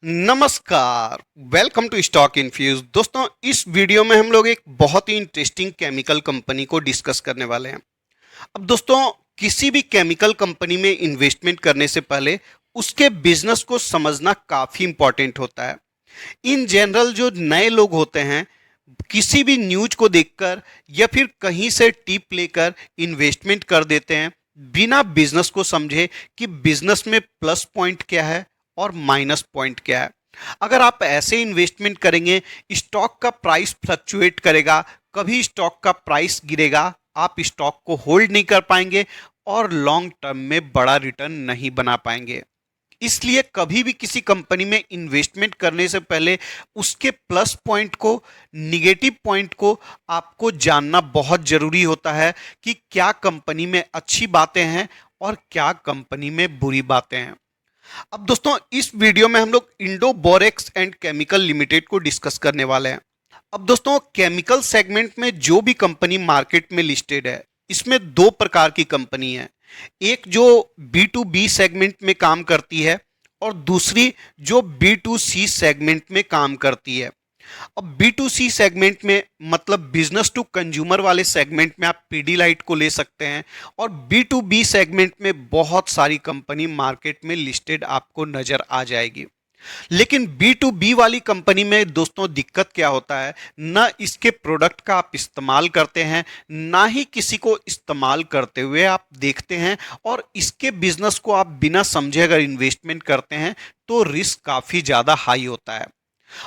नमस्कार। Welcome to stock infuse. दोस्तों, इस वीडियो में हम लोग एक बहुत ही इंटरेस्टिंग केमिकल कंपनी को डिस्कस करने वाले हैं। अब दोस्तों, किसी भी केमिकल कंपनी में इन्वेस्टमेंट करने से पहले उसके बिजनेस को समझना काफ़ी इंपॉर्टेंट होता है। इन जनरल जो नए लोग होते हैं, किसी भी न्यूज को देखकर या फिर कहीं से टिप लेकर इन्वेस्टमेंट कर देते हैं बिना बिजनेस को समझे कि बिजनेस में प्लस पॉइंट क्या है और माइनस पॉइंट क्या है। अगर आप ऐसे इन्वेस्टमेंट करेंगे, स्टॉक का प्राइस फ्लक्चुएट करेगा, कभी स्टॉक का प्राइस गिरेगा, आप स्टॉक को होल्ड नहीं कर पाएंगे और लॉन्ग टर्म में बड़ा रिटर्न नहीं बना पाएंगे। इसलिए कभी भी किसी कंपनी में इन्वेस्टमेंट करने से पहले उसके प्लस पॉइंट को, निगेटिव पॉइंट को आपको जानना बहुत जरूरी होता है कि क्या कंपनी में अच्छी बातें हैं और क्या कंपनी में बुरी बातें हैं। अब दोस्तों, इस वीडियो में हम लोग Indo borax and chemical limited को डिस्कस करने वाले हैं। अब दोस्तों, केमिकल सेगमेंट में जो भी कंपनी मार्केट में लिस्टेड है, इसमें दो प्रकार की कंपनी है। एक जो B2B सेगमेंट में काम करती है और दूसरी जो B2C सेगमेंट में काम करती है। अब B2C सेगमेंट में मतलब बिजनेस टू कंज्यूमर वाले सेगमेंट में आप पीडीलाइट को ले सकते हैं और B2B सेगमेंट में बहुत सारी कंपनी मार्केट में लिस्टेड आपको नजर आ जाएगी। लेकिन B2B वाली कंपनी में दोस्तों दिक्कत क्या होता है, ना इसके प्रोडक्ट का आप इस्तेमाल करते हैं, ना ही किसी को इस्तेमाल करते हुए आप देखते हैं, और इसके बिजनेस को आप बिना समझे अगर इन्वेस्टमेंट करते हैं तो रिस्क काफ़ी ज़्यादा हाई होता है।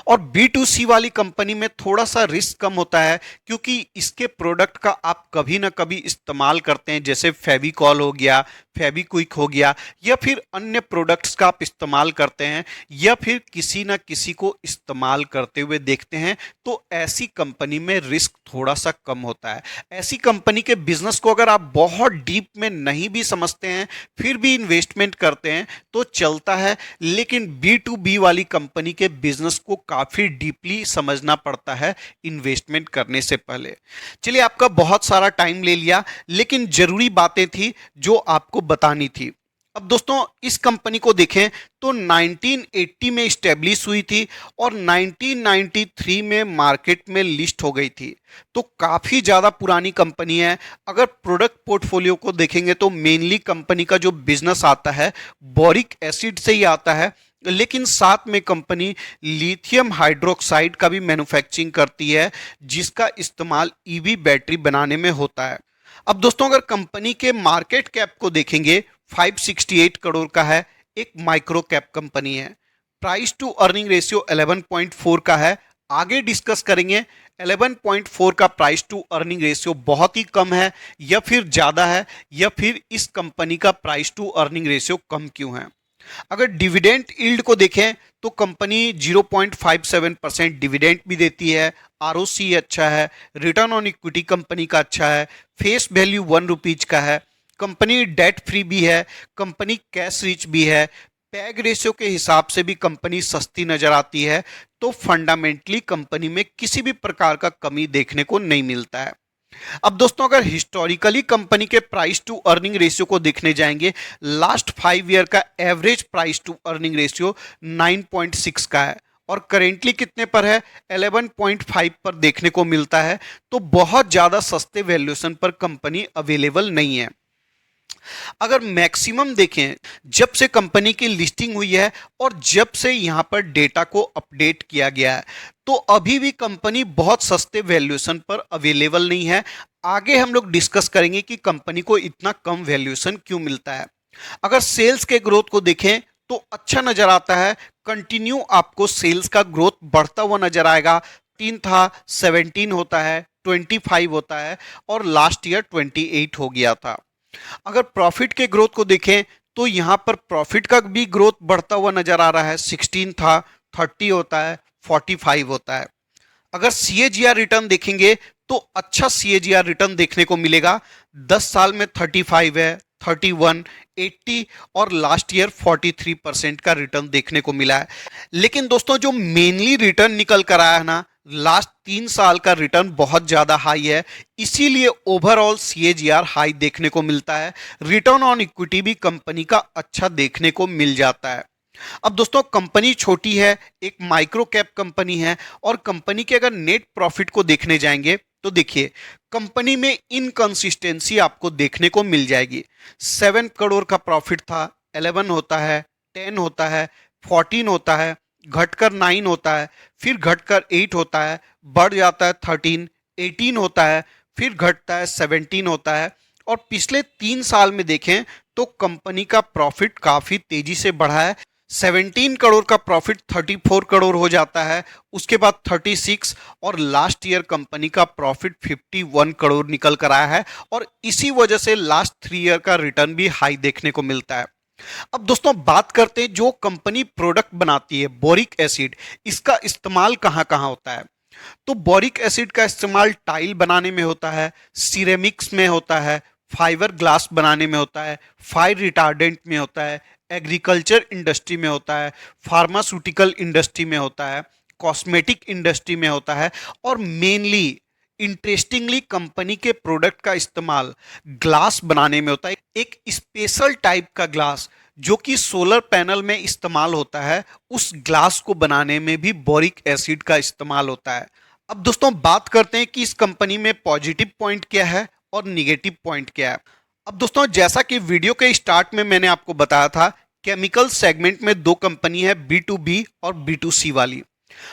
और B2C वाली कंपनी में थोड़ा सा रिस्क कम होता है क्योंकि इसके प्रोडक्ट का आप कभी ना कभी इस्तेमाल करते हैं, जैसे फेविकॉल हो गया, फेविक्विक हो गया, या फिर अन्य प्रोडक्ट्स का आप इस्तेमाल करते हैं या फिर किसी ना किसी को इस्तेमाल करते हुए देखते हैं, तो ऐसी कंपनी में रिस्क थोड़ा सा कम होता है। ऐसी कंपनी के बिजनेस को अगर आप बहुत डीप में नहीं भी समझते हैं फिर भी इन्वेस्टमेंट करते हैं तो चलता है। लेकिन B2B वाली कंपनी के बिजनेस को काफी डीपली समझना पड़ता है इन्वेस्टमेंट करने से पहले। चलिए, आपका बहुत सारा टाइम ले लिया, लेकिन जरूरी बातें थी जो आपको बतानी थी। अब दोस्तों, इस कंपनी को देखें तो 1980 में स्टेब्लिश हुई थी और 1993 में मार्केट में लिस्ट हो गई थी, तो काफ़ी ज़्यादा पुरानी कंपनी है। अगर प्रोडक्ट पोर्टफोलियो को देखेंगे तो मेनली कंपनी का जो बिजनेस आता है बोरिक एसिड से ही आता है, लेकिन साथ में कंपनी लिथियम हाइड्रोक्साइड का भी मैन्युफैक्चरिंग करती है, जिसका इस्तेमाल ईवी बैटरी बनाने में होता है। अब दोस्तों, अगर कंपनी के मार्केट कैप को देखेंगे 568 करोड़ का है, एक माइक्रो कैप कंपनी है। प्राइस टू अर्निंग रेशियो 11.4 का है। आगे डिस्कस करेंगे 11.4 का प्राइस टू अर्निंग रेशियो बहुत ही कम है या फिर ज़्यादा है, या फिर इस कंपनी का प्राइस टू अर्निंग रेशियो कम क्यों है। अगर डिविडेंड यील्ड को देखें तो कंपनी 0.57% डिविडेंड भी देती है। आरओसी अच्छा है, रिटर्न ऑन इक्विटी कंपनी का अच्छा है, फेस वैल्यू ₹1 का है, कंपनी डेट फ्री भी है, कंपनी कैश रिच भी है, पैग रेशियो के हिसाब से भी कंपनी सस्ती नजर आती है। तो फंडामेंटली कंपनी में किसी भी प्रकार का कमी देखने को नहीं मिलता है। अब दोस्तों, अगर हिस्टोरिकली कंपनी के प्राइस टू अर्निंग रेशियो को देखने जाएंगे, लास्ट 5 ईयर का average price to earning ratio 9.6 का है और करेंटली कितने पर है, 11.5 पर देखने को मिलता है। तो बहुत ज़्यादा सस्ते वैल्यूएशन पर कंपनी अवेलेबल नहीं है। अगर मैक्सिमम देखें, जब से कंपनी की लिस्टिंग हुई है और जब से यहां पर डेटा को अपडेट किया गया है, तो अभी भी कंपनी बहुत सस्ते वैल्यूएशन पर अवेलेबल नहीं है। आगे हम लोग डिस्कस करेंगे कि कंपनी को इतना कम वैल्यूएशन क्यों मिलता है। अगर सेल्स के ग्रोथ को देखें तो अच्छा नजर आता है, कंटिन्यू आपको सेल्स का ग्रोथ बढ़ता हुआ नजर आएगा। 3 था, 17 होता है, 25 होता है और लास्ट ईयर 28 हो गया था। अगर प्रॉफिट के ग्रोथ को देखें तो यहां पर प्रॉफिट का भी ग्रोथ बढ़ता हुआ नजर आ रहा है। 16 था, 30 होता है, 45 होता है। अगर सीएजीआर रिटर्न देखेंगे तो अच्छा सीएजीआर रिटर्न देखने को मिलेगा। 10 साल में 35 है, 31, 80 और लास्ट ईयर 43% का रिटर्न देखने को मिला है। लेकिन दोस्तों, जो मेनली रिटर्न निकल कर आया है ना, लास्ट 3 साल का रिटर्न बहुत ज्यादा हाई है, इसीलिए ओवरऑल सीएजीआर हाई देखने को मिलता है। रिटर्न ऑन इक्विटी भी कंपनी का अच्छा देखने को मिल जाता है। अब दोस्तों कंपनी छोटी है, एक माइक्रो कैप कंपनी है, और कंपनी के अगर नेट प्रॉफिट को देखने जाएंगे तो देखिए कंपनी में इनकंसिस्टेंसी आपको देखने को मिल जाएगी। 7 करोड़ का प्रॉफिट था, 11 होता है, 10 होता है, 14 होता है, घटकर 9 होता है, फिर घटकर 8 होता है, बढ़ जाता है 13, 18 होता है, फिर घटता है 17 होता है। और पिछले 3 साल में देखें तो कंपनी का प्रॉफिट काफी तेजी से बढ़ा है। 17 करोड़ का प्रॉफिट 34 करोड़ हो जाता है, उसके बाद 36, और लास्ट ईयर कंपनी का प्रॉफिट 51 करोड़ निकल कर आया है। और इसी वजह से लास्ट 3 ईयर का रिटर्न भी हाई देखने को मिलता है। अब दोस्तों बात करते हैं, जो कंपनी प्रोडक्ट बनाती है बोरिक एसिड, इसका इस्तेमाल कहाँ कहाँ होता है। तो बोरिक एसिड का इस्तेमाल टाइल बनाने में होता है, सिरेमिक्स में होता है, फाइबर ग्लास बनाने में होता है, फायर रिटार्डेंट में होता है, एग्रीकल्चर इंडस्ट्री में होता है, फार्मास्यूटिकल इंडस्ट्री में होता है, कॉस्मेटिक इंडस्ट्री में होता है, और मेनली इंटरेस्टिंगली कंपनी के प्रोडक्ट का इस्तेमाल ग्लास बनाने में होता है। एक स्पेशल टाइप का ग्लास जो कि सोलर पैनल में इस्तेमाल होता है, उस ग्लास को बनाने में भी बोरिक एसिड का इस्तेमाल होता है। अब दोस्तों बात करते हैं कि इस कंपनी में पॉजिटिव पॉइंट क्या है और निगेटिव पॉइंट क्या है। अब दोस्तों जैसा कि वीडियो के स्टार्ट में मैंने आपको बताया था, केमिकल सेगमेंट में दो कंपनी है, B2B और B2C वाली।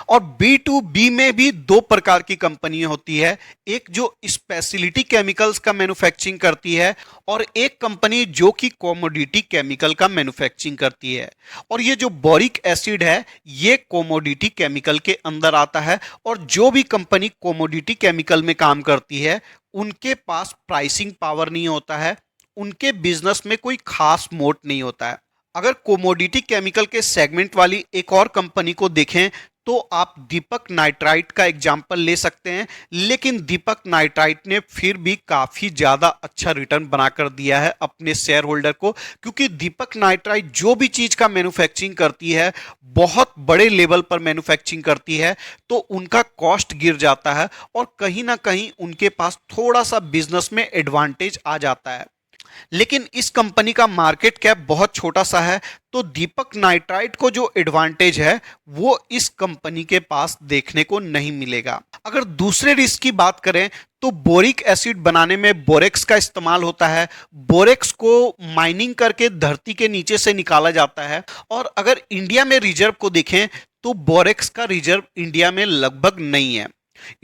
और B2B में भी दो प्रकार की कंपनियां होती है, एक जो स्पेशलिटी केमिकल्स का मैन्युफैक्चरिंग करती है, और एक कंपनी जो कि कमोडिटी केमिकल का मैन्युफैक्चरिंग करती है। और ये जो बोरिक एसिड है ये कमोडिटी केमिकल के अंदर आता है। और जो भी कंपनी कमोडिटी केमिकल में काम करती है उनके पास प्राइसिंग पावर नहीं होता है, उनके बिजनेस में कोई खास मोट नहीं होता है। अगर कोमोडिटी केमिकल के सेगमेंट वाली एक और कंपनी को देखें तो आप दीपक नाइट्राइट का एग्जांपल ले सकते हैं, लेकिन दीपक नाइट्राइट ने फिर भी काफी ज्यादा अच्छा रिटर्न बनाकर दिया है अपने शेयर होल्डर को, क्योंकि दीपक नाइट्राइट जो भी चीज का मैन्युफैक्चरिंग करती है बहुत बड़े लेवल पर मैन्युफैक्चरिंग करती है, तो उनका कॉस्ट गिर जाता है और कहीं ना कहीं उनके पास थोड़ा सा बिजनेस में एडवांटेज आ जाता है। लेकिन इस कंपनी का मार्केट कैप बहुत छोटा सा है, तो दीपक नाइट्राइट को जो एडवांटेज है वो इस कंपनी के पास देखने को नहीं मिलेगा। अगर दूसरे रिस्क की बात करें तो बोरिक एसिड बनाने में बोरेक्स का इस्तेमाल होता है। बोरेक्स को माइनिंग करके धरती के नीचे से निकाला जाता है। और अगर इंडिया में रिजर्व को देखें तो बोरेक्स का रिजर्व इंडिया में लगभग नहीं है।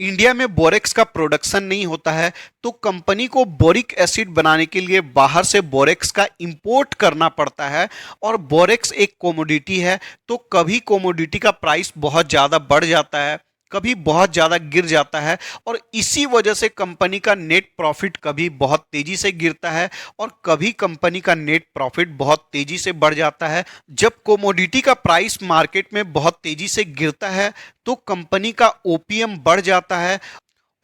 इंडिया में बोरेक्स का प्रोडक्शन नहीं होता है, तो कंपनी को बोरिक एसिड बनाने के लिए बाहर से बोरेक्स का इंपोर्ट करना पड़ता है। और बोरेक्स एक कोमोडिटी है, तो कभी कोमोडिटी का प्राइस बहुत ज़्यादा बढ़ जाता है, कभी बहुत ज़्यादा गिर जाता है। और इसी वजह से कंपनी का नेट प्रॉफिट कभी बहुत तेज़ी से गिरता है और कभी कंपनी का नेट प्रॉफिट बहुत तेज़ी से बढ़ जाता है। जब कोमोडिटी का प्राइस मार्केट में बहुत तेज़ी से गिरता है तो कंपनी का ओपीएम बढ़ जाता है,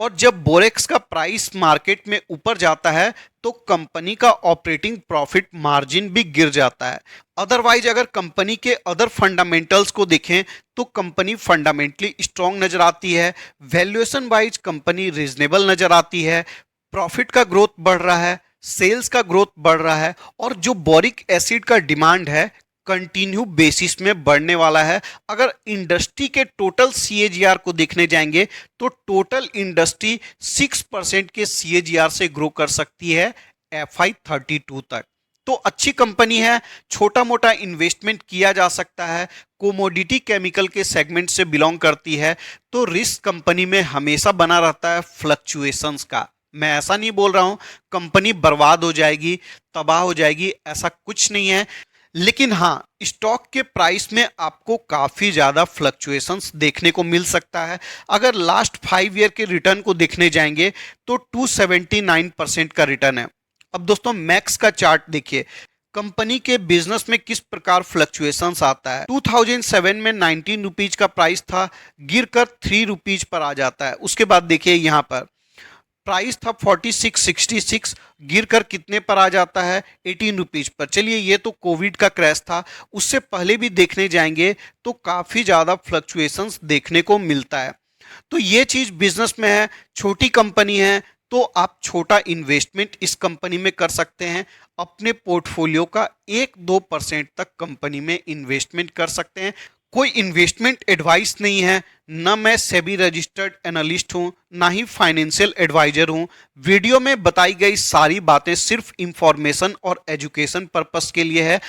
और जब बोरेक्स का प्राइस मार्केट में ऊपर जाता है तो कंपनी का ऑपरेटिंग प्रॉफिट मार्जिन भी गिर जाता है। अदरवाइज अगर कंपनी के अदर फंडामेंटल्स को देखें तो कंपनी फंडामेंटली स्ट्रांग नजर आती है, वैल्यूएशन वाइज कंपनी रीजनेबल नजर आती है, प्रॉफिट का ग्रोथ बढ़ रहा है, सेल्स का ग्रोथ बढ़ रहा है, और जो बोरिक एसिड का डिमांड है कंटिन्यू बेसिस में बढ़ने वाला है। अगर इंडस्ट्री के टोटल सीएजीआर को देखने जाएंगे तो टोटल इंडस्ट्री 6% के सीएजीआर से ग्रो कर सकती है FY32 तक। तो अच्छी कंपनी है, छोटा मोटा इन्वेस्टमेंट किया जा सकता है, कोमोडिटी केमिकल के सेगमेंट से बिलोंग करती है, तो रिस्क कंपनी में हमेशा बना रहता है फ्लक्चुएशंस का। मैं ऐसा नहीं बोल रहा हूं कंपनी बर्बाद हो जाएगी, तबाह हो जाएगी, ऐसा कुछ नहीं है। लेकिन हाँ, स्टॉक के प्राइस में आपको काफ़ी ज़्यादा फ्लक्चुएशंस देखने को मिल सकता है। अगर लास्ट 5 ईयर के रिटर्न को देखने जाएंगे तो 279% का रिटर्न है। अब दोस्तों मैक्स का चार्ट देखिए, कंपनी के बिजनेस में किस प्रकार फ्लक्चुएशंस आता है। 2007 में 19 रुपीज का प्राइस था, गिरकर 3 रुपीज पर आ जाता है। उसके बाद देखिए यहाँ पर प्राइस था 4666, गिरकर कितने पर आ जाता है 18 रुपीज पर। चलिए ये तो कोविड का क्रैश था, उससे पहले भी देखने जाएंगे तो काफ़ी ज़्यादा फ्लक्चुएशंस देखने को मिलता है। तो ये चीज़ बिजनेस में है, छोटी कंपनी है तो आप छोटा इन्वेस्टमेंट इस कंपनी में कर सकते हैं। अपने पोर्टफोलियो का 1-2% तक कंपनी में इन्वेस्टमेंट कर सकते हैं। कोई इन्वेस्टमेंट एडवाइस नहीं है, ना मैं सेबी रजिस्टर्ड एनालिस्ट हूं, ना ही फाइनेंशियल एडवाइजर हूं। वीडियो में बताई गई सारी बातें सिर्फ इंफॉर्मेशन और एजुकेशन पर्पस के लिए है।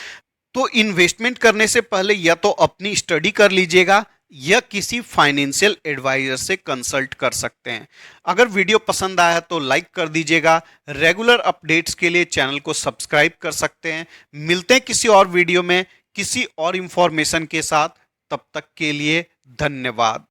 तो इन्वेस्टमेंट करने से पहले या तो अपनी स्टडी कर लीजिएगा या किसी फाइनेंशियल एडवाइजर से कंसल्ट कर सकते हैं। अगर वीडियो पसंद आया तो लाइक कर दीजिएगा। रेगुलर अपडेट्स के लिए चैनल को सब्सक्राइब कर सकते हैं। मिलते हैं किसी और वीडियो में किसी और इंफॉर्मेशन के साथ। तब तक के लिए धन्यवाद।